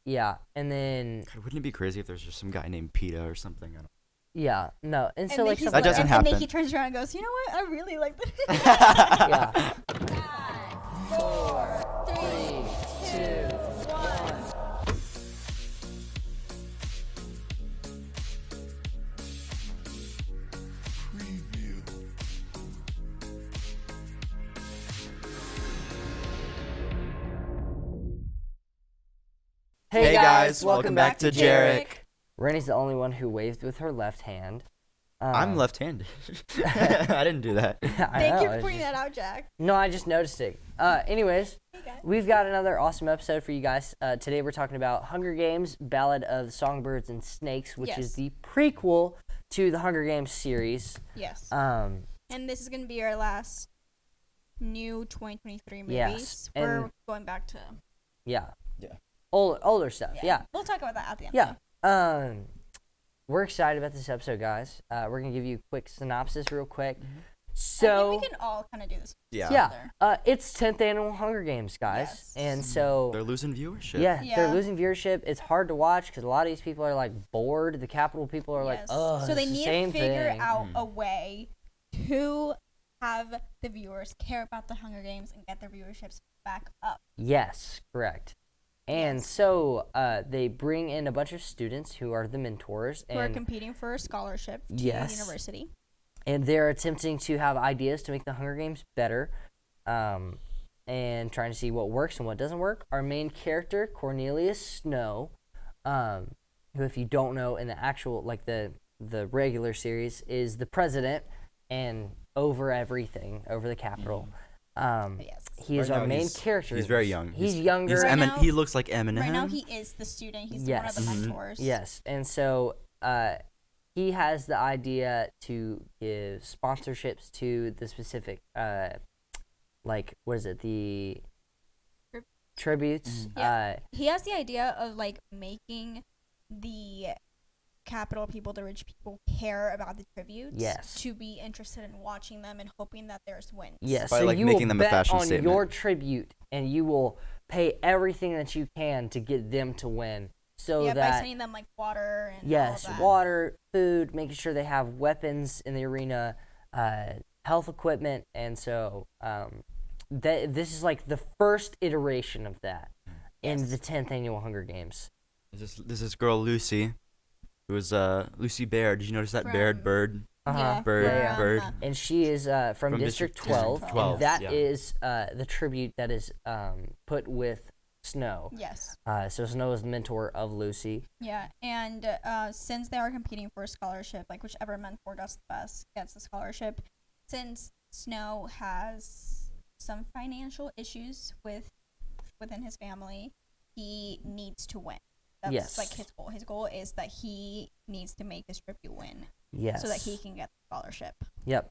Yeah, and then God, wouldn't it be crazy if there's just some guy named PETA or something? I don't yeah, no, and so then like he's That doesn't And happen. then he turns around and goes, you know what? I really like this. yeah. 5, 4, 3, 2, 1. Hey guys, welcome back to JEREC. Rennie's the only one who waved with her left hand. I'm left-handed. I didn't do that. Thank you for pointing that out, Jack. No, I just noticed it. Anyways, Hey, guys. we've got another awesome episode for you guys. Today we're talking about Hunger Games, Ballad of Songbirds and Snakes, which is the prequel to the Hunger Games series. Yes. Um, And this is going to be our last new 2023 movies. Yes, We're and- going back to... yeah. Yeah. Older stuff, yeah. We'll talk about that at the end. Yeah. though. We're excited about this episode, guys. We're going to give you a quick synopsis real quick. I So, think we can all kind of do this. Yeah. together. it's 10th annual Hunger Games, guys. Yes. And so, They're losing viewership. yeah, they're Yeah. losing viewership. It's hard to watch because a lot of these people are, like, bored. The Capitol people are like, Yes. oh, So they it's the need same to figure thing. out a way to have the viewers care about the Hunger Games and get their viewerships back up. Yes, correct. And Yes. so they bring in a bunch of students who are the mentors, Who are and competing for a scholarship to Yes. university. they're attempting to have ideas to make the Hunger Games better, and trying to see what works and what doesn't work. Our main character, Cornelius Snow, who, if you don't know, in the actual, like the regular series, is the president and over everything, over the Capitol. Yes. He is Right our now main he's- character. He's very young. He's younger. Right now- he looks like Eminem. Right now, he is the student. He's one of Yes. the Mhm. mentors. Yes, and so he has the idea to give sponsorships to the specific, like, what is it, the Trib- tributes? Yeah. He has the idea of, like, making the capital people, the rich people, care about the tributes. Yes. To be interested in watching them and hoping that theirs wins. Yes, By, so like, you making will them a bet fashion on statement. your tribute, and you will pay everything that you can to get them to win, so Yeah, by that sending them, like, water and yes, all that. water, food, making sure they have weapons in the arena, health equipment, and so this is like the first iteration of that in Yes. the 10th annual Hunger Games. There's this girl, Lucy, who was Lucy Baird. Did you notice that? From- Bird. Yeah, Bird, yeah. Bird. And she is from District 12, District and 12, that yeah. is the tribute that is put with Snow. Yes. So Snow is the mentor of Lucy. Yeah, and since they are competing for a scholarship, like whichever mentor does the best gets the scholarship. Since Snow has some financial issues within his family, he needs to win. That's Yes. like his goal. His goal is that he needs to make this tribute win Yes. so that he can get the scholarship. Yep.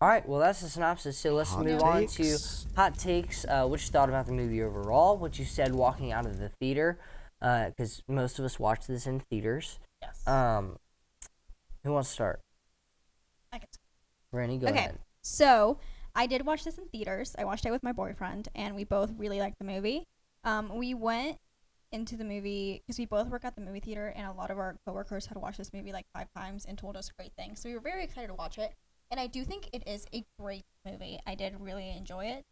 All right, well, that's the synopsis. So let's Hot move on to takes. hot takes. What you thought about the movie overall, what you said walking out of the theater, because most of us watched this in theaters. Yes. Who wants to start? I can Rennie, go Okay. ahead. So I did watch this in theaters. I watched it with my boyfriend, and we both really liked the movie. We went into the movie because we both work at the movie theater, and a lot of our coworkers had watched this movie like 5 times and told us great things. So we were very excited to watch it, and I do think it is a great movie. I did really enjoy it.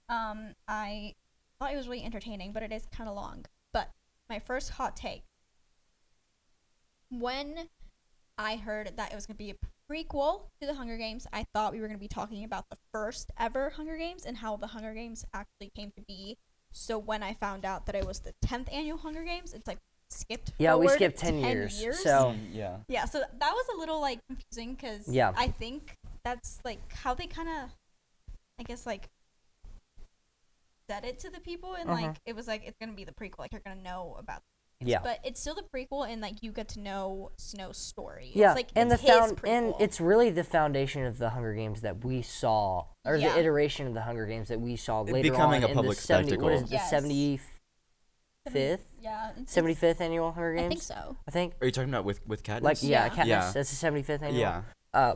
I thought it was really entertaining, but it is kind of long. But my first hot take: when I heard that it was going to be a prequel to the Hunger Games, I thought we were going to be talking about the first ever Hunger Games and how the Hunger Games actually came to be. So when I found out that it was the 10th annual Hunger Games, it's like skipped Yeah, we forward skipped 10 years. So Yeah. yeah, so that was a little like confusing because Yeah. I think that's like how they kind of, I guess, like said it to the people, and like it was like it's gonna be the prequel, like you're gonna know about this. Yeah. But it's still the prequel, and like you get to know Snow's story. yeah, It's like and it's the his and prequel. it's really the foundation of the Hunger Games that we saw, or Yeah. the iteration of the Hunger Games that we saw It later becoming on a in the public 70, what is it, spectacle. the 75th, Yeah, it's- 75th annual Hunger Games? I think so. I think. Are you talking about with Katniss? Like yeah, Yeah. Katniss. Yeah. That's the 75th annual. Yeah.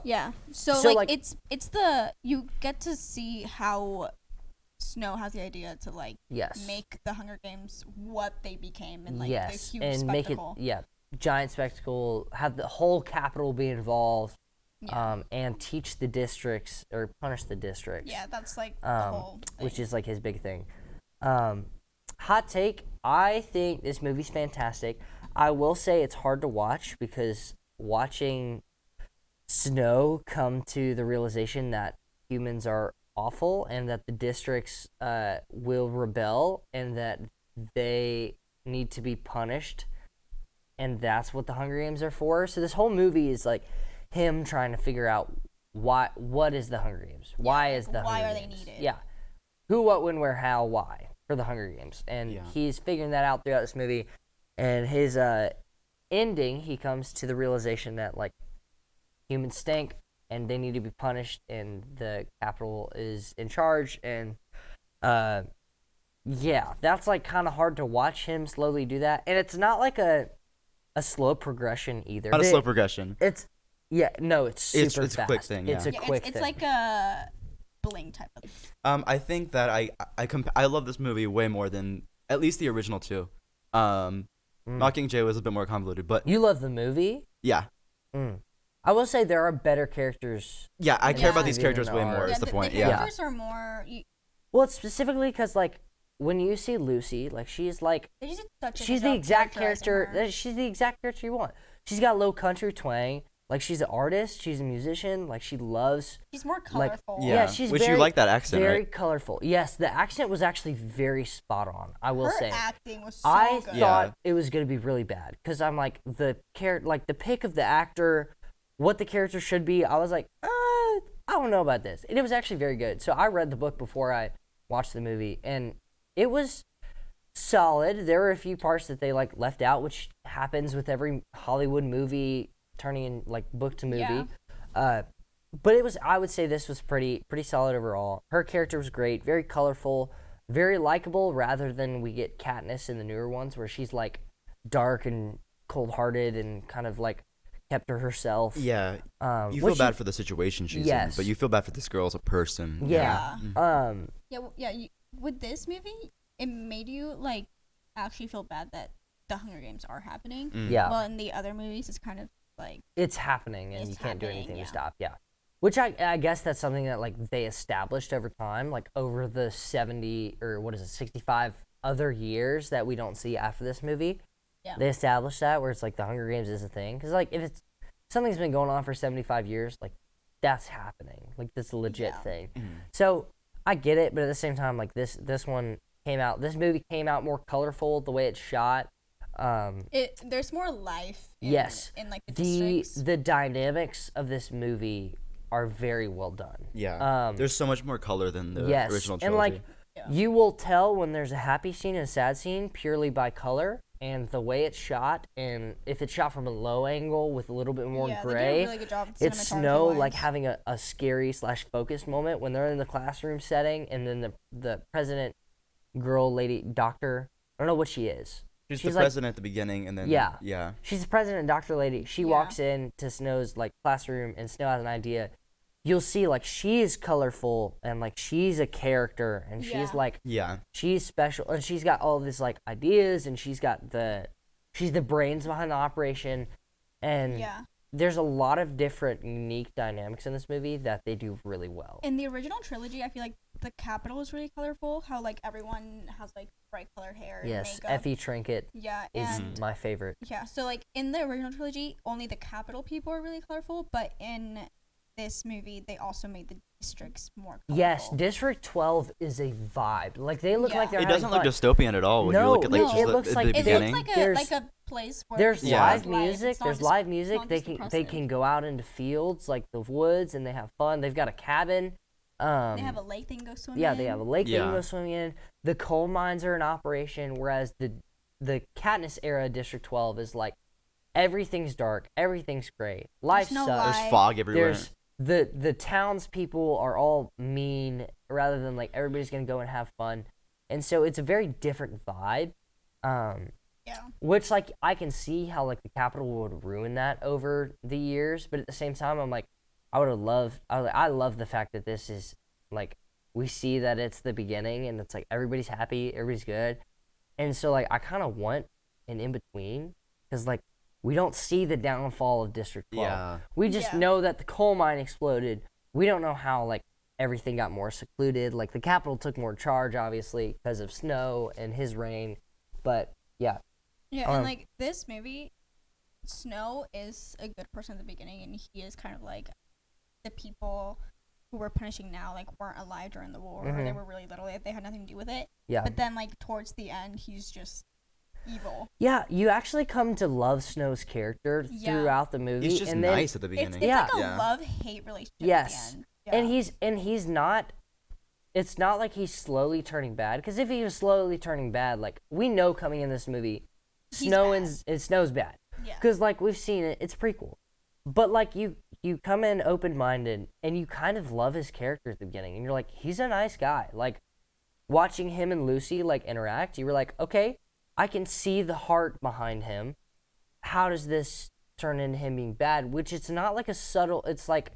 Yeah. So, So, like, like- it's the you get to see how Snow has the idea to like Yes. make the Hunger Games what they became and like the Yes, huge and make it spectacle. giant spectacle. Have the whole capital be involved, Yeah. and teach the districts or punish the districts. Yeah, that's like the whole thing. Which is like his big thing. Hot take: I think this movie's fantastic. I will say it's hard to watch because watching Snow come to the realization that humans are awful and that the districts will rebel and that they need to be punished, and that's what the Hunger Games are for. So this whole movie is like him trying to figure out what is the Hunger Games? Why is the why Hunger are they Games? needed? Yeah. Who, what, when, where, how, why for the Hunger Games. And he's figuring that out throughout this movie. And his ending, he comes to the realization that like humans stink and they need to be punished and the capital is in charge. And yeah, that's like kind of hard to watch him slowly do that. And it's not like a slow progression either. Not a slow progression. It's it's super it's fast. a quick thing. Yeah. It's a quick thing. It's like a bling type of. I think that I love this movie way more than at least the original two. Mockingjay was a bit more convoluted, but You love the movie? yeah. I will say there are better characters. Yeah, I care about Yeah. these characters way Yeah, more. Is the point? The Yeah. characters are more. Well, it's specifically because like when you see Lucy, like she's like They just did such a she's good the job exact characterizing character. her. She's the exact character you want. She's got low country twang. Like she's an artist. She's a musician. Like she loves. She's more Like, colorful. yeah, she's Which very, you like that accent, very right? colorful. Yes, the accent was actually very spot on. I will Her say. acting was so I good. thought it was gonna be really bad because I'm like the the pick of the actor, what the character should be. I was like, I don't know about this, and it was actually very good. So I read the book before I watched the movie, and it was solid. There were a few parts that they like left out, which happens with every Hollywood movie turning in like book to movie. Yeah. But it was, I would say this was pretty solid overall. Her character was great, very colorful, very likable, rather than we get Katniss in the newer ones where she's like dark and cold-hearted and kind of like kept to herself. Yeah. You which feel bad for the situation she's in, Yes. but you feel bad for this girl as a person. Yeah. With this movie, it made you like actually feel bad that the Hunger Games are happening. Yeah. Well, in the other movies, it's kind of like It's happening and It's you can't do happening, anything yeah. to stop. Yeah. Which I guess that's something that like they established over time, like over the 70 or 65 other years that we don't see after this movie. Yeah. They established that where it's like the Hunger Games is a thing. Because like if it's something's been going on for 75 years, like that's happening. Like that's a legit Yeah. thing. So I get it, but at the same time, like this movie came out more colorful, the way it's shot. there's more life. Yes. In like the the districts. dynamics of this movie are very well done. Yeah. There's so much more color than the Yes, original trilogy. and like Yeah. you will tell when there's a happy scene and a sad scene purely by color and the way it's shot, and if it's shot from a low angle with a little bit more yeah, gray. They did a really good job. It's Snow like cinematography-wise. having a scary / focused moment when they're in the classroom setting, and then the president girl lady doctor, I don't know what she is. she's she's the like- president at the beginning, and then Yeah. She's the president doctor lady. She Yeah. walks in to Snow's like classroom, and Snow has an idea. You'll see like she's colorful and like she's a character, and she's Yeah. like yeah. she's special, and she's got all this like ideas, and she's the brains behind the operation, and Yeah. there's a lot of different unique dynamics in this movie that they do really well. In the original trilogy, I feel like the capital is really colorful. How like everyone has like bright colored hair. Yes, And makeup. Effie Trinket Yeah, is and my favorite. yeah. So like in the original trilogy, only the capital people are really colorful, but in this movie, they also made the districts more colorful. Yes, District 12 is a vibe. Like they look Yeah. like they're It doesn't having look fun. dystopian at all when you No, look at like no, just it the, looks at like- the it It beginning. looks There's- like a place where There's it's Yeah. live life. music. It's not There's just- live it's music. not They just can depressing. go out into fields like the woods and they have fun. They've got a cabin. They have a lake they can go swimming. Yeah, they have a lake they Yeah. can go swimming in. The coal mines are in operation, whereas the Katniss era District 12 is like everything's dark, everything's gray, life no sucks. There's fog everywhere. There's the townspeople are all mean rather than like everybody's gonna go and have fun, and so it's a very different vibe. Yeah. Which like I can see how like the capital would ruin that over the years, but at the same time I'm like I love the fact that this is like we see that it's the beginning and it's like everybody's happy, everybody's good. And so like I kind of want an in between because like we don't see the downfall of District 12. Yeah. We just Yeah. know that the coal mine exploded. We don't know how like everything got more secluded. Like the Capitol took more charge, obviously, because of Snow and his reign. But yeah, Yeah, and like this movie, Snow is a good person at the beginning, and he is kind of like the people who we're punishing now, like weren't alive during the war, or they were really little, they had nothing to do with it. yeah. But then like towards the end, he's just evil. Yeah, you actually come to love Snow's character Yeah. throughout the movie. He's just and then, nice at the beginning. It's Yeah. like a Yeah. love-hate relationship Yes. at the end. Yeah. And he's not. It's not like he's slowly turning bad. Because if he was slowly turning bad, like we know coming in this movie, He's Snow's bad. Yeah. Because like we've seen it, it's prequel. But like you come in open minded and you kind of love his character at the beginning, and you're like, he's a nice guy. Like watching him and Lucy like interact, you were like, okay, I can see the heart behind him. How does this turn into him being bad? Which it's not like a subtle. It's like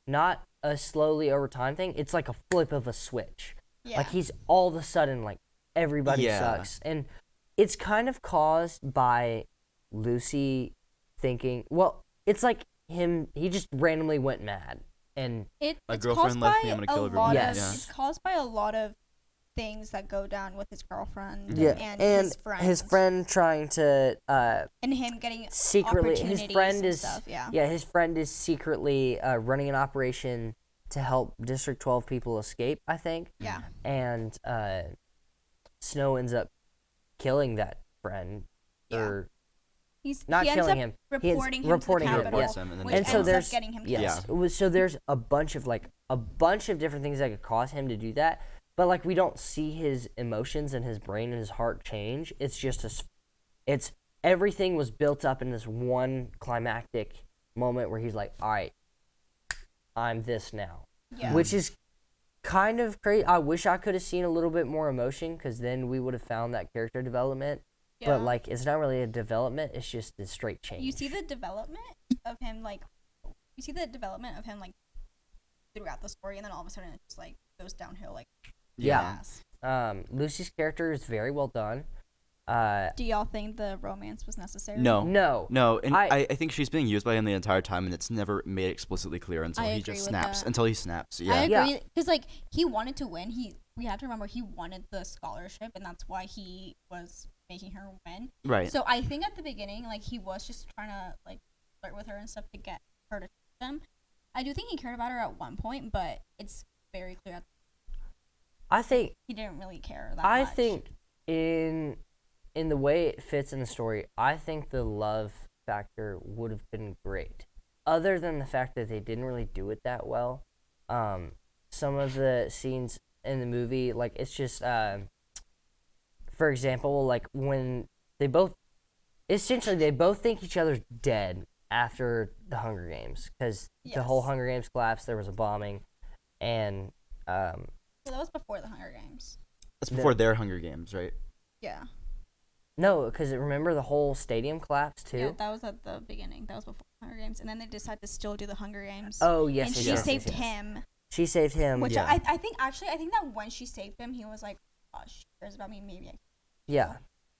not a slowly over time thing. It's like a flip of a switch. Yeah. Like he's all of a sudden like everybody Yeah. sucks, and it's kind of caused by Lucy thinking. Well, it's like him. He just randomly went mad, and It's My caused girlfriend left by me, I'm gonna a kill everyone. lot Yes. of, Yeah. It's caused by a lot of things that go down with his girlfriend yeah, and his friend trying to and him getting secretly. His opportunities friend and is stuff, yeah. His friend is secretly running an operation to help District 12 people escape, I think. Yeah. And Snow ends up killing that friend, Yeah. or He's not he ends killing up him. reporting him reporting to him, the Capitol, yes. Reports him, and then which they And so ends up there's- getting him yes. killed. So there's a bunch of different things that could cause him to do that, but like we don't see his emotions and his brain and his heart change. It's just it's everything was built up in this one climactic moment where he's like, all right, I'm this now. Yeah. Which is kind of crazy. I wish I could have seen a little bit more emotion, because then we would have found that character development. Yeah. But like, it's not really a development. It's just a straight change. You see the development of him like throughout the story, and then all of a sudden it just like goes downhill like Yeah. fast. Lucy's character is very well done. Do y'all think the romance was necessary? No. No, and I- I think she's being used by him the entire time, and it's never made explicitly clear until I he agree just with snaps. that. Until he snaps. Yeah. I Yeah. agree, because like he wanted to win. We have to remember he wanted the scholarship, and that's why he was making her win. Right. So I think at the beginning, like he was just trying to like flirt with her and stuff to get her to trust him. I do think he cared about her at one point, but it's very clear that I think he didn't really care that I much. think in the way it fits in the story, I think the love factor would have been great. Other than the fact that they didn't really do it that well. Some of the scenes in the movie, like it's just for example, like when they both think each other's dead after the Hunger Games, because the whole Yes. Hunger Games collapsed, there was a bombing, and So that was before the Hunger Games. That's before their Hunger Games, right? Yeah. no, because remember the whole stadium collapsed too. Yeah, that was at the beginning. That was before Hunger Games, and then they decided to still do the Hunger Games. Oh yes, and yes, she yes, saved yes, yes. him. She saved him. Which Yeah. I think that when she saved him, he was like, "Oh, she cares about me. Maybe I." Yeah,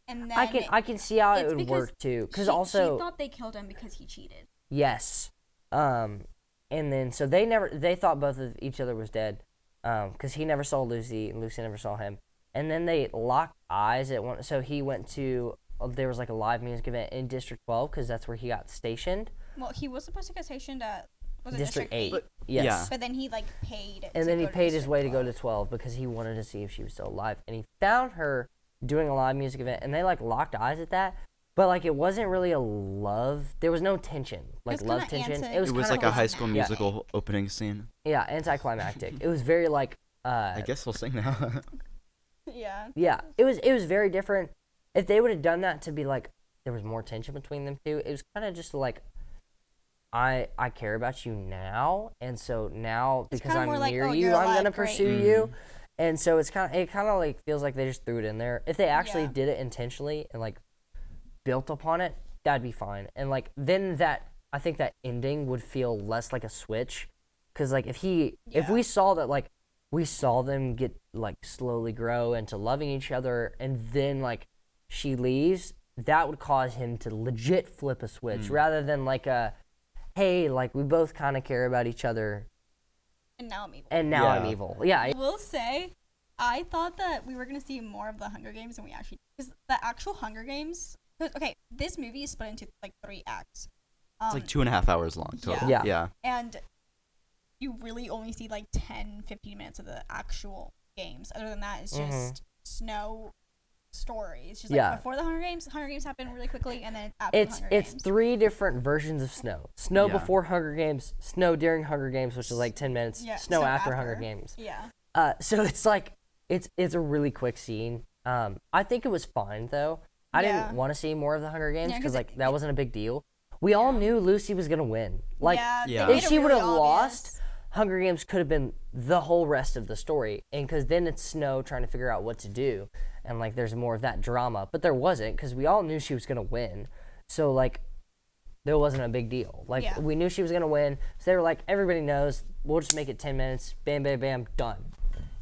And then I can see how it it's would because work too. Because she also thought they killed him because he cheated. yes, and then so they thought both of each other was dead, because he never saw Lucy and Lucy never saw him, and then they locked eyes at one. So he went to there was like a live music event in District 12, because that's where he got stationed. Well, he was supposed to get stationed at District 8. But- Yes. yeah. But then he like paid. And to then he go to paid his District way to go 12. to 12 because he wanted to see if she was still alive. And he found her doing a live music event, and they like locked eyes at that. But like it wasn't really a love. There was no tension, like was love kinda tension. anti- It was, It was kinda like a High School Yeah. Musical opening scene. Yeah, anticlimactic. It was very like I guess we'll sing now. Yeah. yeah. It was very different. If they would have done that to be like there was more tension between them two, it was kind of just like I care about you now, and so now It's because kinda I'm more like, near oh, you, you're I'm alive, gonna great. pursue you. And so it kind of like feels like they just threw it in there. If they actually Yeah. did it intentionally and like built upon it, that'd be fine. And like then I think that ending would feel less like a switch, because like if we Yeah. saw that like we saw them get like slowly grow into loving each other, and then like she leaves, that would cause him to legit flip a switch rather than like a, hey, like we both kind of care about each other. And now I'm evil. And now I'm evil. Yeah. I will say, I thought that we were going to see more of the Hunger Games than we actually did. Because the actual Hunger Games... Okay, this movie is split into, like, 3 acts. It's like 2.5 hours long total. Yeah. And you really only see, like, 10, 15 minutes of the actual games. Other than that, it's just Snow story. It's just, like, before the Hunger Games happen really quickly, and then after the Hunger Games. It's 3 different versions of Snow. Snow before Hunger Games, Snow during Hunger Games, which is like 10 minutes, Snow after Hunger Games. Yeah. So it's like, it's a really quick scene. I think it was fine, though. I didn't want to see more of the Hunger Games because, like, that wasn't a big deal. We all knew Lucy was going to win. Like, if she would have lost, Hunger Games could have been the whole rest of the story. And because then it's Snow trying to figure out what to do. And, like, there's more of that drama. But there wasn't because we all knew she was going to win. So, like, there wasn't a big deal. Like, we knew she was going to win. So they were like, everybody knows. We'll just make it 10 minutes. Bam, bam, bam. Done.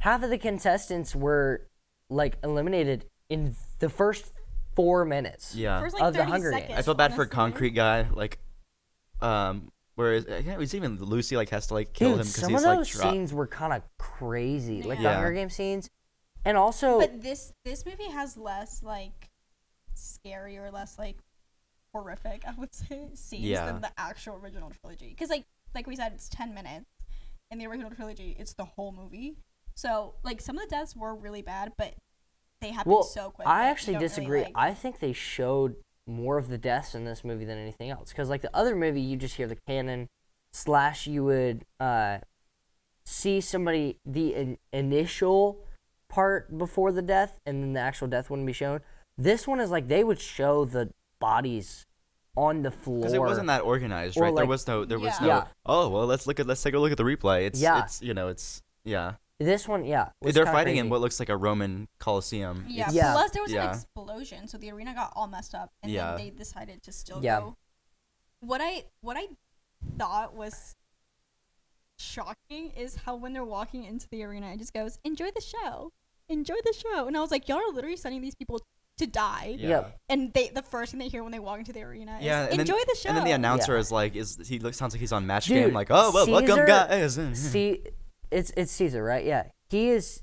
Half of the contestants were, like, eliminated in the first 4 minutes First, like, of the Hunger seconds, Games. I felt bad for Concrete Guy. Like, whereas it was even Lucy like has to like kill him because some he's of like those scenes were kind of crazy, like the Yeah. Hunger Games scenes, and also. But this movie has less, like, scary or less, like, horrific, I would say, scenes than the actual original trilogy. Because, like we said, it's 10 minutes. In the original trilogy, it's the whole movie. So, like, some of the deaths were really bad, but they happened so quick. I actually disagree. Really, I think they showed more of the deaths in this movie than anything else. Because, like, the other movie, you just hear the canon, / you would see somebody, the initial part before the death, and then the actual death wouldn't be shown. This one is like they would show the bodies on the floor. because it wasn't that organized, Or, right? like- there was no. Yeah. Oh well, let's take a look at the replay. It's This one, was They're kinda fighting crazy. in what looks like a Roman Coliseum. Yeah. Yeah. Plus, there was Yeah. an explosion, so the arena got all messed up, and Yeah. then they decided to still Yeah. go. What I thought was shocking is how when they're walking into the arena, it just goes, "Enjoy the show, enjoy the show," and I was like, "Y'all are literally sending these people to die." Yeah. Yep. And the first thing they hear when they walk into the arena is, Yeah, and "Enjoy then, the show." And then the announcer Yeah. is like, sounds like he's on Match Dude, Game, like, oh well, welcome Caesar- guys. See, it's Caesar, right? Yeah, he is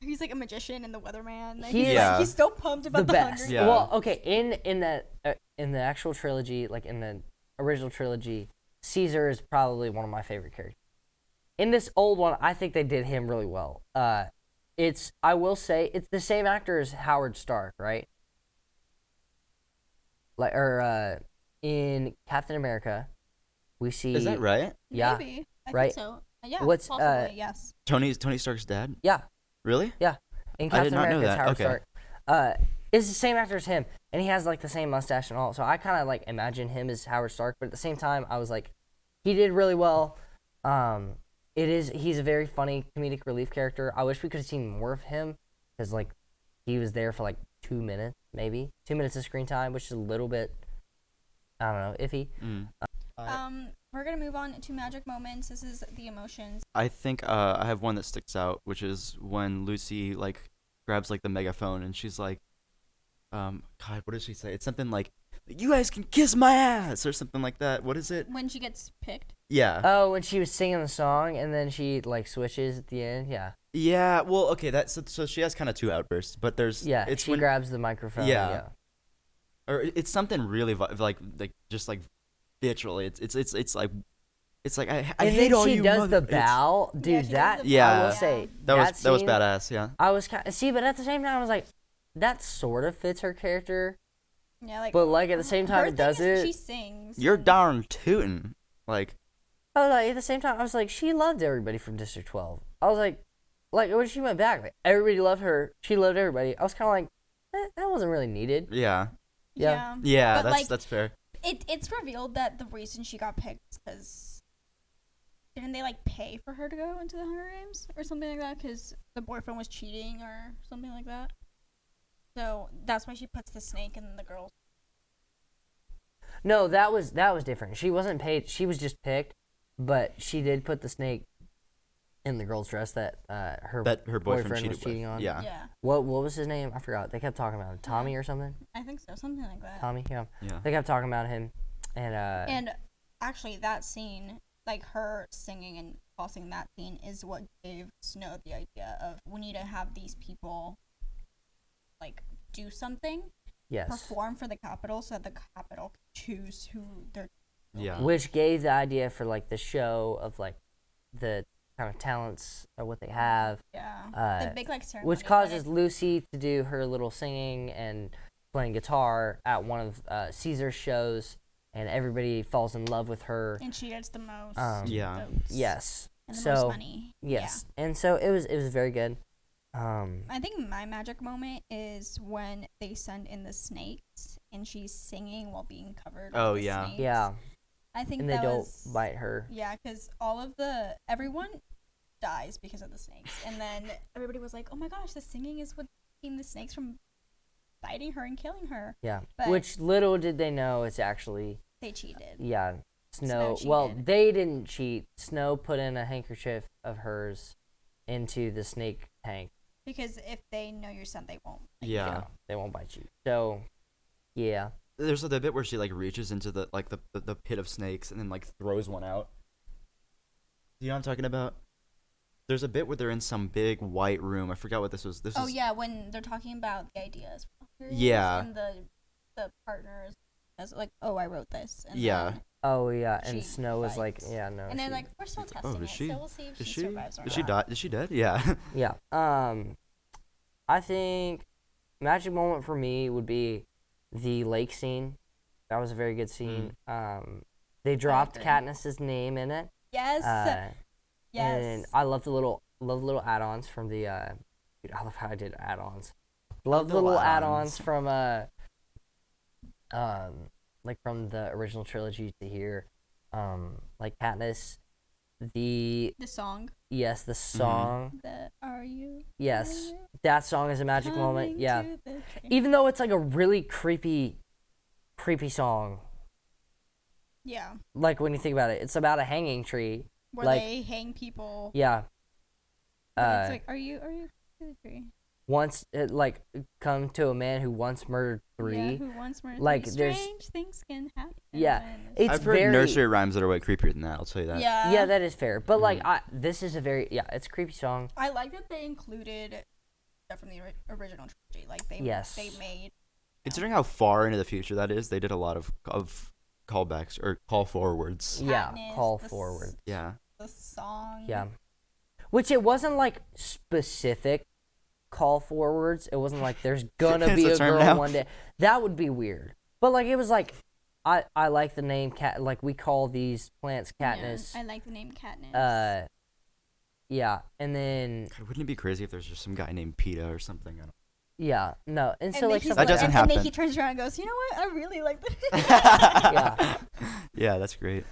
He's like a magician and the weatherman. Like, He he's, is- like, he's so pumped the about the best. Hunger Yeah. Well, okay, in the actual trilogy, like in the original trilogy, Caesar is probably one of my favorite characters. In this old one, I think they did him really well. I will say it's the same actor as Howard Stark, right? Like, or in Captain America, we see. Is that right? Yeah. Maybe. I right. think so. Yeah. What's, possibly, yes. Tony Stark's dad? Yeah, Really? yeah. In I Captain did not know America, it's that. Howard Okay. Stark. It's the same actor as him, and he has like the same mustache and all. So I kind of like imagine him as Howard Stark, but at the same time, I was like, he did really well. He's a very funny comedic relief character. I wish we could have seen more of him because like he was there for like 2 minutes, maybe 2 minutes of screen time, which is a little bit, I don't know, iffy. We're gonna move on to magic moments. This is the emotions. I think I have one that sticks out, which is when Lucy like grabs like the megaphone and she's like, God, what does she say? It's something like, "You guys can kiss my ass" or something like that. What is it? When she gets picked. Yeah. Oh, when she was singing the song and then she like switches at the end, yeah. Yeah. Well, okay. So she has kind of 2 outbursts, but there's It's she when, grabs the microphone. Yeah. or it's something really like just like literally. It's like I And hate then all she you. does the mother- bow, dude. Yeah, she does That the bow. I will Yeah. say That was scene, badass. Yeah. I was see, but at the same time, I was like, that sort of fits her character, Yeah, like. but like at the same time, her it does thing is it. She sings. You're and- darn tootin'. Like. I was like, at the same time, I was like, she loved everybody from District 12. I was like when she went back, like, everybody loved her. She loved everybody. I was kind of like, that wasn't really needed. Yeah. Yeah. Yeah. But, like, That's fair. It's revealed that the reason she got picked is because didn't they like pay for her to go into the Hunger Games or something like that? Because the boyfriend was cheating or something like that. So that's why she puts the snake in the girls. No, that was different. She wasn't paid. She was just picked, but she did put the snake in the girl's dress that her That her boyfriend was cheated cheating with. on. Yeah. Yeah, What was his name? I forgot. They kept talking about him. Tommy or something. I think so, something like that. Tommy. Yeah. Yeah. They kept talking about him, and And actually, that scene, like her singing and tossing that scene, is what gave Snow the idea of we need to have these people like do something, yes, perform for the Capitol, so that the Capitol can choose who they're. Yeah. which gave the idea for like the show of like the kind of talents of what they have, Yeah, the big like ceremony. which causes Lucy to do her little singing and playing guitar at one of Caesar's shows, and everybody falls in love with her. and she gets the most. Yeah. votes Yes. And the So most money. yes, and so it was very good. I think my magic moment is when they send in the snakes and she's singing while being covered. Oh, with the yeah. snakes. Yeah, I think and they that don't was, bite her. Yeah, because everyone dies because of the snakes, and then everybody was like, "Oh my gosh, the singing is what keeping the snakes from biting her and killing her." Yeah, But which little did they know it's actually they cheated. yeah. Snow Well, cheated. they didn't cheat. Snow put in a handkerchief of hers into the snake tank. Because if they know your son, they won't. Yeah. They won't bite you. So, yeah. There's the bit where she like reaches into the like the pit of snakes and then like throws one out. Do you know what I'm talking about? There's a bit where they're in some big white room. I forgot what this was. This Oh is yeah, when they're talking about the ideas. Yeah. And the partners as like, oh, I wrote this. And Yeah. then- Oh, yeah. And She Snow was like, bites. yeah, no. and they're she- like, we're still testing is it, she- so we'll see if is she survives or Is she not. Is she dead? Yeah. yeah. I think magic moment for me would be the lake scene. That was a very good scene. They dropped agree. Katniss's name in it. Yes. Yes. And I love the little add-ons from the dude, I love how I did add-ons. Love the little add-ons from like from the original trilogy to here. Like Katniss, the The song. the song. The Are You? Yes. That song is a magic moment. Coming Yeah. to the train? Even though it's like a really creepy song. Yeah. Like when you think about it, it's about a hanging tree. Where like- they hang people. Yeah. And it's like, are you to the tree? Once it like come to a man who once murdered three. Yeah, who wants murder? like, Three? there's- Strange things can happen. Yeah, when it's I've heard very nursery rhymes that are way creepier than that. I'll tell you that. Yeah. yeah, that is fair. But like, Mhm. this is a very it's a creepy song. I like that they included stuff from the original trilogy. Like they Yes. they made. Considering how far into the future that is, they did a lot of callbacks or call forwards. Yeah, Katniss, call the forward. Yeah. The song. Yeah, which it wasn't like specific call forwards. It wasn't like there's gonna It's be a a term girl now. one day. That would be weird. But like it was like, I like the name cat. Like we call these plants Katniss. Yeah, I like the name Katniss. Yeah, and then God, wouldn't it be crazy if there's just some guy named PETA or something? I don't yeah, no, and so then like he's stuff That like doesn't And happen. then he turns around and goes, you know what? I really like this. Yeah. Yeah, that's great.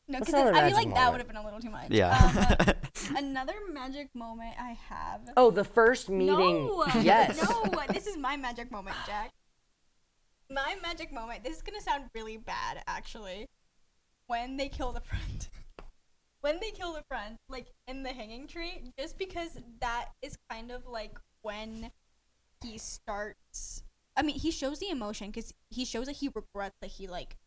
No, What's because another I feel magic like that moment? would have been a little too much. Yeah. Another magic moment I have. Oh, the first meeting. No, Yes. No, this is my magic moment, Jack. My magic moment. This is gonna sound really bad, actually. When they kill the friend. When they kill the friend, like in the hanging tree, just because that is kind of like when he starts. I mean, he shows the emotion because he shows that he regrets that he like,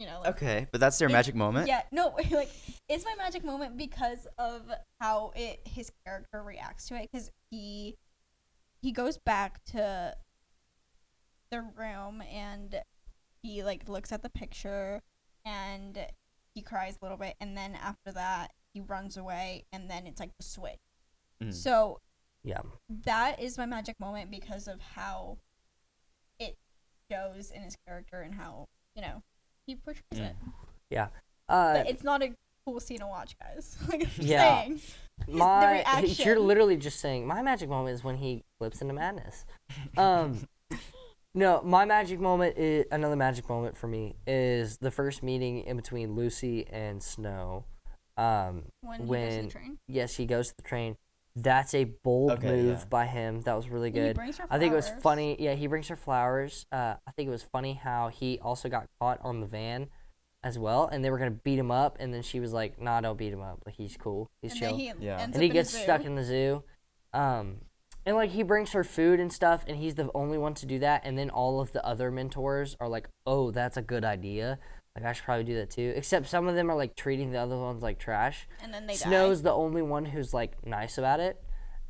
like, Okay, but that's their It- magic moment? yeah, no, like it's my magic moment because of how his character reacts to it. Because he goes back to the room and he like looks at the picture and he cries a little bit, and then after that he runs away, and then it's like the switch. Mm. So Yeah. that is my magic moment because of how it shows in his character and how he portrays it. Yeah. But it's not a cool scene to watch, guys. Like I'm just Yeah. saying. The You're reaction. literally just saying my magic moment is when he flips into madness. No, my magic moment is another magic moment for me is the first meeting in between Lucy and Snow. When he goes to the train. Yes, he goes to the train. That's a bold Okay, move yeah. by him. That was really And he good. brings her I think it was flowers. funny. Yeah, he brings her flowers. I think it was funny how he also got caught on the van as well, and they were gonna beat him up, and then she was like, "Nah, don't beat him up. Like he's cool, he's And chill." then he Yeah. ends And he up gets in the stuck zoo. in the zoo, and like he brings her food and stuff, and he's the only one to do that. And then all of the other mentors are like, "Oh, that's a good idea. Like I should probably do that too." Except some of them are like treating the other ones like trash. And then they Snow's die. the only one who's like nice about it,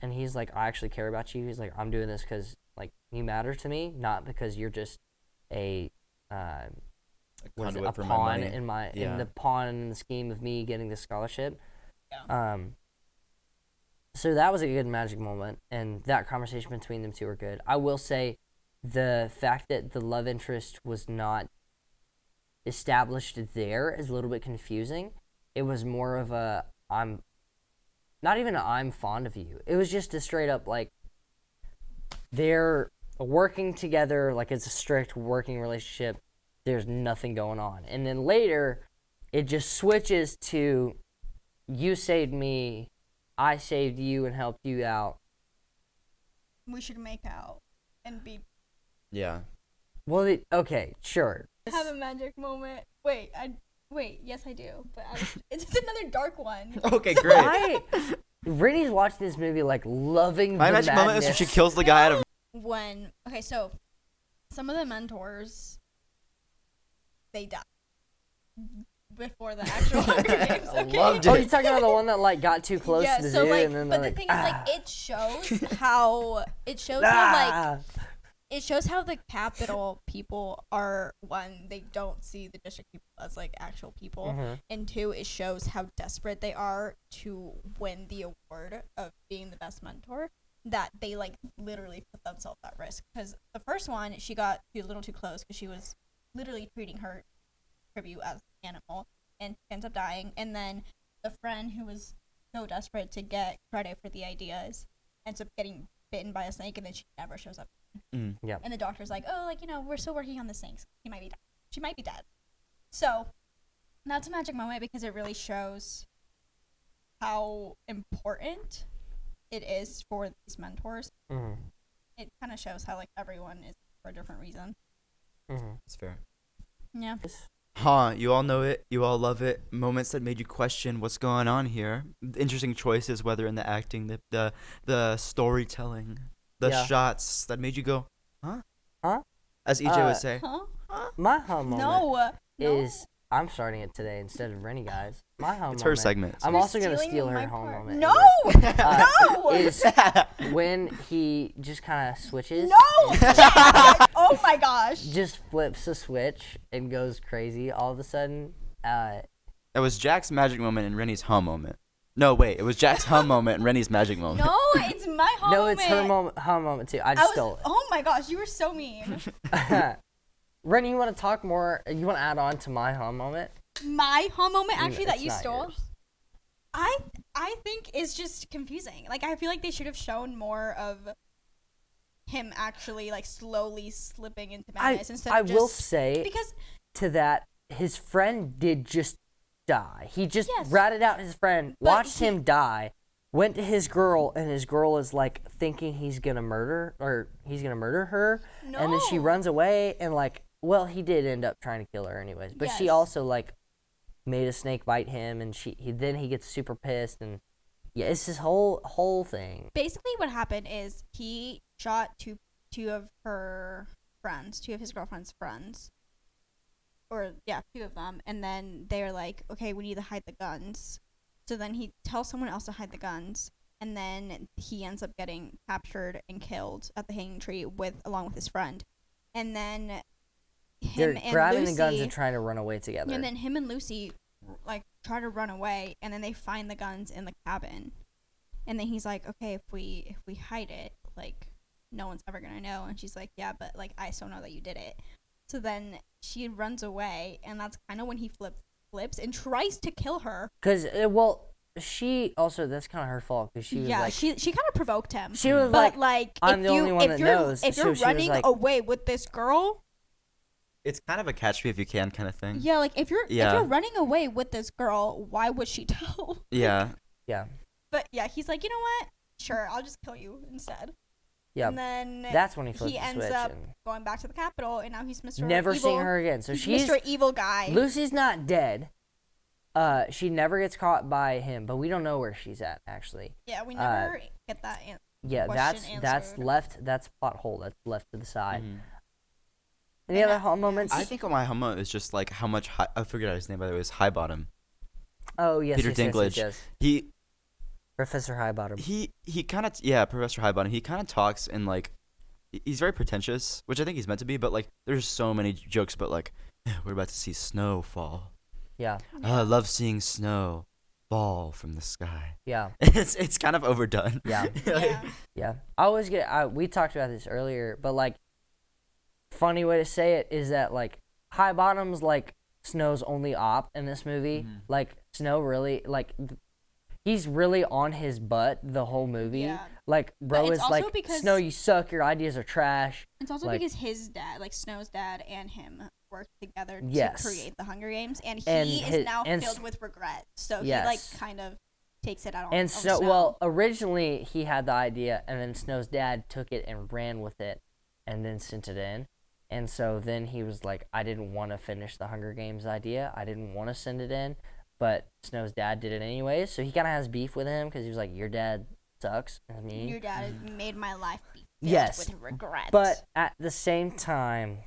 and he's like, "I actually care about you." He's like, "I'm doing this because like you matter to me, not because you're just a what is it, Conduit a for my pawn money. in the pawn in the scheme of me getting this scholarship." Yeah. So that was a good magic moment, and that conversation between them two were good. I will say, the fact that the love interest was not established there is a little bit confusing. It was more of a I'm fond of you. It was just a straight up like they're working together, like it's a strict working relationship. There's nothing going on. And then later it just switches to you saved me, I saved you and helped you out. We should make out and be Yeah. Well, okay, sure. have a magic moment. Wait, yes I do. But it's just another dark one. Okay, great. Rennie's watching this movie like loving My the magic moment is when madness. she kills the guy out of. Okay, so some of the mentors they die before the actual Hunger Games. I Okay? loved Oh, it. you're talking about the one that like got too close Yeah, to the so zoo, like, and then but they're the like, thing is, like, it shows how the capital people are, one, they don't see the district people as like actual people, Mhm. and two, it shows how desperate they are to win the award of being the best mentor, that they like literally put themselves at risk. Because the first one, she got a little too close because she was literally treating her tribute as an animal, and she ends up dying. And then the friend who was so desperate to get credit for the ideas ends up getting bitten by a snake, and then she never shows up. Yep. And the doctor's like, "Oh, like, we're still working on the snakes. She might be dead." So that's a magic moment because it really shows how important it is for these mentors. Mhm. It kind of shows how like everyone is for a different reason. Mhm. That's fair. Yeah. Huh, you all know it, you all love it. Moments that made you question what's going on here. Interesting choices, whether in the acting, the storytelling, the Yeah. shots that made you go, huh? Huh? As EJ would say. Huh? My hum moment No. is I'm starting it today instead of Rennie, guys. My home It's moment. her segment. I'm You're also gonna stealing steal her my home part. moment. No! No! Is when he just kind of switches. No! and Oh my gosh. just flips a switch and goes crazy all of a sudden. It was Jack's magic moment and Rennie's hum moment. No, wait, it was Jack's hum moment and Rennie's magic moment. No, it's my home no, moment. it's her home moment too. I I just was, stole oh my gosh, you were so mean. it. Rennie, you want to talk more? You want to add on to my home moment? My home moment actually that It's you not stole, yours. I think is just confusing. Like, I feel like they should have shown more of him actually like slowly slipping into madness instead I of just will say because to that his friend did just die. He just Yes. ratted out his friend, But watched him die, went to his girl, and his girl is like thinking he's gonna murder her, and then she No. runs away and like, well, he did end up trying to kill her anyways, but she Yes. also like made a snake bite him, and then he gets super pissed, and yeah, it's this whole thing. basically what happened is he shot two of his girlfriend's friends, or yeah, two of them, and then they're like, okay, we need to hide the guns. So then he tells someone else to hide the guns, and then he ends up getting captured and killed at the hanging tree along with his friend, and then They're him and grabbing Lucy, the guns and trying to run away together. and then him and Lucy like try to run away, and then they find the guns in the cabin, and then he's like, okay, if we hide it, like no one's ever gonna know. And she's like, yeah, but like I still know that you did it. So then she runs away, and that's kind of when he flips and tries to kill her. Because she also, that's kind of her fault, because she was like, she kind of provoked him. she was But like, like, I'm if the you only one if that you're knows. if So you're she was running like, away with this girl, It's kind of a catch me if you can kind of thing. yeah, like if you're Yeah. running away with this girl, why would she tell? Yeah. yeah. But yeah, he's like, you know what? Sure, I'll just kill you instead. Yeah. And then That's when he flipped he the ends switch. up and going back to the Capitol, and now he's Mr. never Evil. seeing her again. So He's she's Mr. Evil Guy. Lucy's not dead. She never gets caught by him, but we don't know where she's at actually. Yeah, we never get that Yeah, question that's answered. left. That's plot hole. That's left to the side. Mhm. Any other home moments? I think my home moment is just like how much I forget his name by the way. Is High Bottom. Oh yes, Peter yes, yes, Dinklage. yes. He Professor Highbottom. he kind of Professor Highbottom. He kind of talks in like he's very pretentious, which I think he's meant to be. But like there's so many jokes about like we're about to see snow fall. Yeah, I love seeing snow fall from the sky. yeah, It's kind of overdone. yeah, Yeah. yeah. I always get. We talked about this earlier, but like, funny way to say it is that like Highbottom's like Snow's only op in this movie. Mhm. Like Snow really like. He's really on his butt the whole movie. Yeah. Like, bro But it's is also like, because- Snow, you suck. Your ideas are trash. It's also Like- because his dad, like Snow's dad, and him worked together Yes. to create the Hunger Games, and he And is now filled with regret. So he like Yes. kind of takes it out on. And on Snow, Snow. well, originally he had the idea, and then Snow's dad took it and ran with it, and then sent it in. And so then he was like, I didn't want to finish the Hunger Games idea. I didn't want to send it in, but Snow's dad did it anyways. So he kind of has beef with him because he was like, your dad sucks. I mean, Your dad made my life be filled Yes, with regret. but at the same time,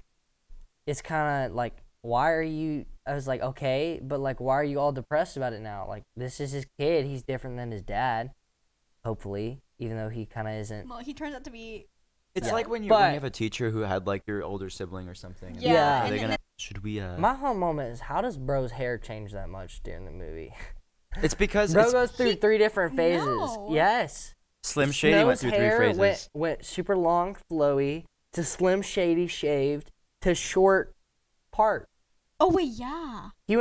it's kind of like, why are you? I was like, okay, but like, why are you all depressed about it now? Like, this is his kid. He's different than his dad, hopefully, even though he kind of isn't. well, he turns out to be. It's Yeah. like when you But- have a teacher who had like your older sibling or something. and Yeah, Yeah. Are and they then- gonna? Should we? My whole moment is, how does Bro's hair change that much during the movie? It's because Bro it's, goes through three different phases. No. Yes. Slim Shady went Snow's through three hair phases. went super long, flowy, to Slim Shady shaved, to short part. Oh wait, yeah. He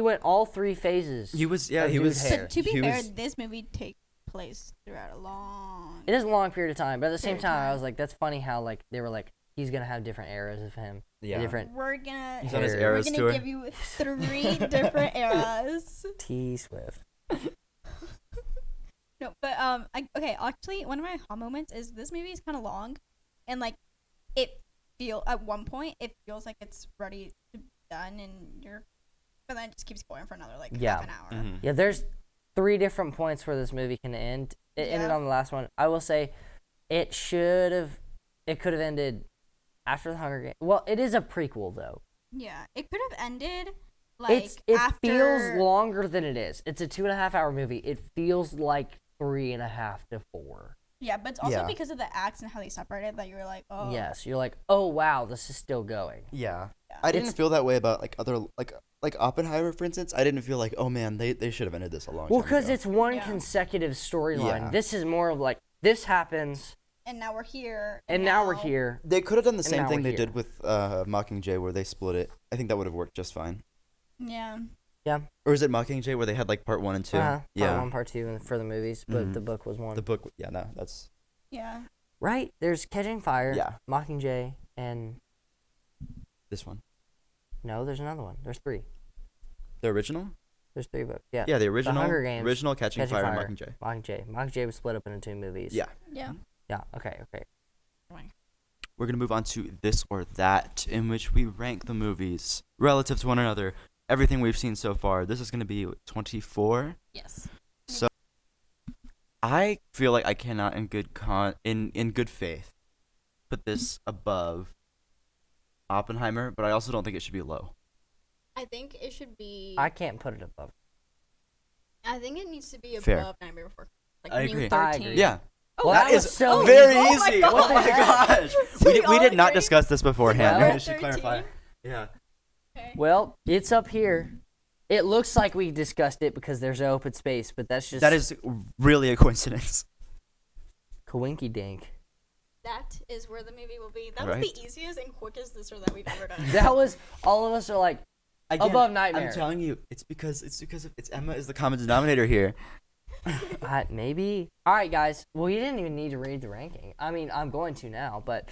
went all three phases. He was of dude's hair. But to be he fair, was- this movie takes place throughout a long. It is a long period of time, but at the same Period of time, I time. was like, that's funny how like they were like, he's gonna have different eras of him. Yeah. Different We're gonna. He's on his hair. We're Eras gonna tour. give you 3 different eras. T Swift. No, but okay. Actually, one of my aha moments is this movie is kind of long, and like at one point it feels like it's ready to be done, but then it just keeps going for another like Yeah. half an hour. Mhm. Yeah, there's 3 different points where this movie can end. It ended Yeah. on the last one. I will say, it could have ended after the Hunger Games. Well, it is a prequel though. Yeah, it could have ended like It after. feels longer than it is. It's a 2.5-hour movie. It feels like 3.5 to 4. Yeah, but it's also Yeah. because of the acts and how they separated that you're like, oh. Yes, you're like, oh wow, this is still going. Yeah. Yeah. I didn't It's- feel that way about like other like Oppenheimer, for instance. I didn't feel like, oh man, they should have ended this a long Well, time because ago. it's one Yeah. consecutive storyline. Yeah. This is more of like, this happens, And now we're here. and now we're here. They could have done the And same now thing we're they here. did with Mockingjay, where they split it. I think that would have worked just fine. Yeah. Or is it Mockingjay where they had like part 1 and 2? Part Yeah. 1, part 2 for the movies, but Mhm. the book was 1. The book. Yeah. No. That's. Yeah. Right? There's Catching Fire, Yeah. Mockingjay, and This one. no, there's another one. There's 3. The original. There's 3 books. Yeah. Yeah. The original. Hunger Games, Original Catching, Catching Fire, Fire. and Mockingjay. Mockingjay was split up into 2 movies. Yeah. Yeah. Yeah. Okay. We're gonna move on to this or that, in which we rank the movies relative to one another. Everything we've seen so far. This is gonna be 24. Yes. I feel like I cannot, in good faith, put this above Oppenheimer, but I also don't think it should be low. I think it should be. I can't put it above. I think it needs to be Fair. above Nightmare Before. Like I when you were agree. 13. I agree. Yeah, Oh, Well, that that was is so very easy. easy. Oh my Oh my God. gosh, So we we did all not agree? discuss this beforehand. Well, Maybe I should clarify. 13? Yeah. Okay. Well, it's up here. It looks like we discussed it because there's an open space, but that's just That is really a coincidence. coinky dink. That is where the movie will be. That Right. was the easiest and quickest this or that we've ever done. That was all of us are like, Above Nightmare. I'm telling you, it's because Emma is the common denominator here. maybe. All right, guys. Well, you didn't even need to read the ranking. I mean, I'm going to now, but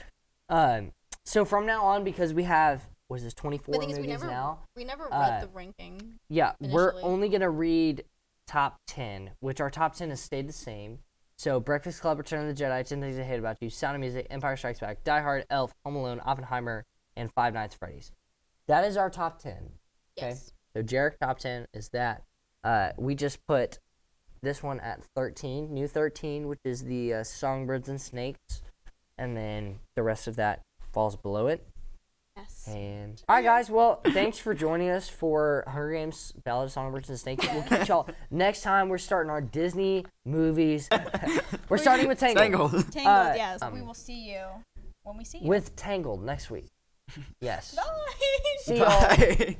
so from now on, because we have what is this 24 The thing is, movies now? we never Uh, read the ranking. Yeah, we're initially. only gonna read top 10, which our top 10 has stayed the same. So Breakfast Club, Return of the Jedi, 10 Things I Hate About You, Sound of Music, Empire Strikes Back, Die Hard, Elf, Home Alone, Oppenheimer, and Five Nights at Freddy's. That is our top 10. Okay. Yes. So JEREC top 10 is that. We just put this one at 13, new 13, which is the Songbirds and Snakes, and then the rest of that falls below it. Yes. And all right, guys. Well, thanks for joining us for Hunger Games: Ballad of Songbirds and Snakes. We'll catch y'all next time. We're starting our Disney movies. We're starting with Tangled. Tangled, yes. um, We will see you when we see you. With Tangled next week. Yes. Bye. See y'all. Bye.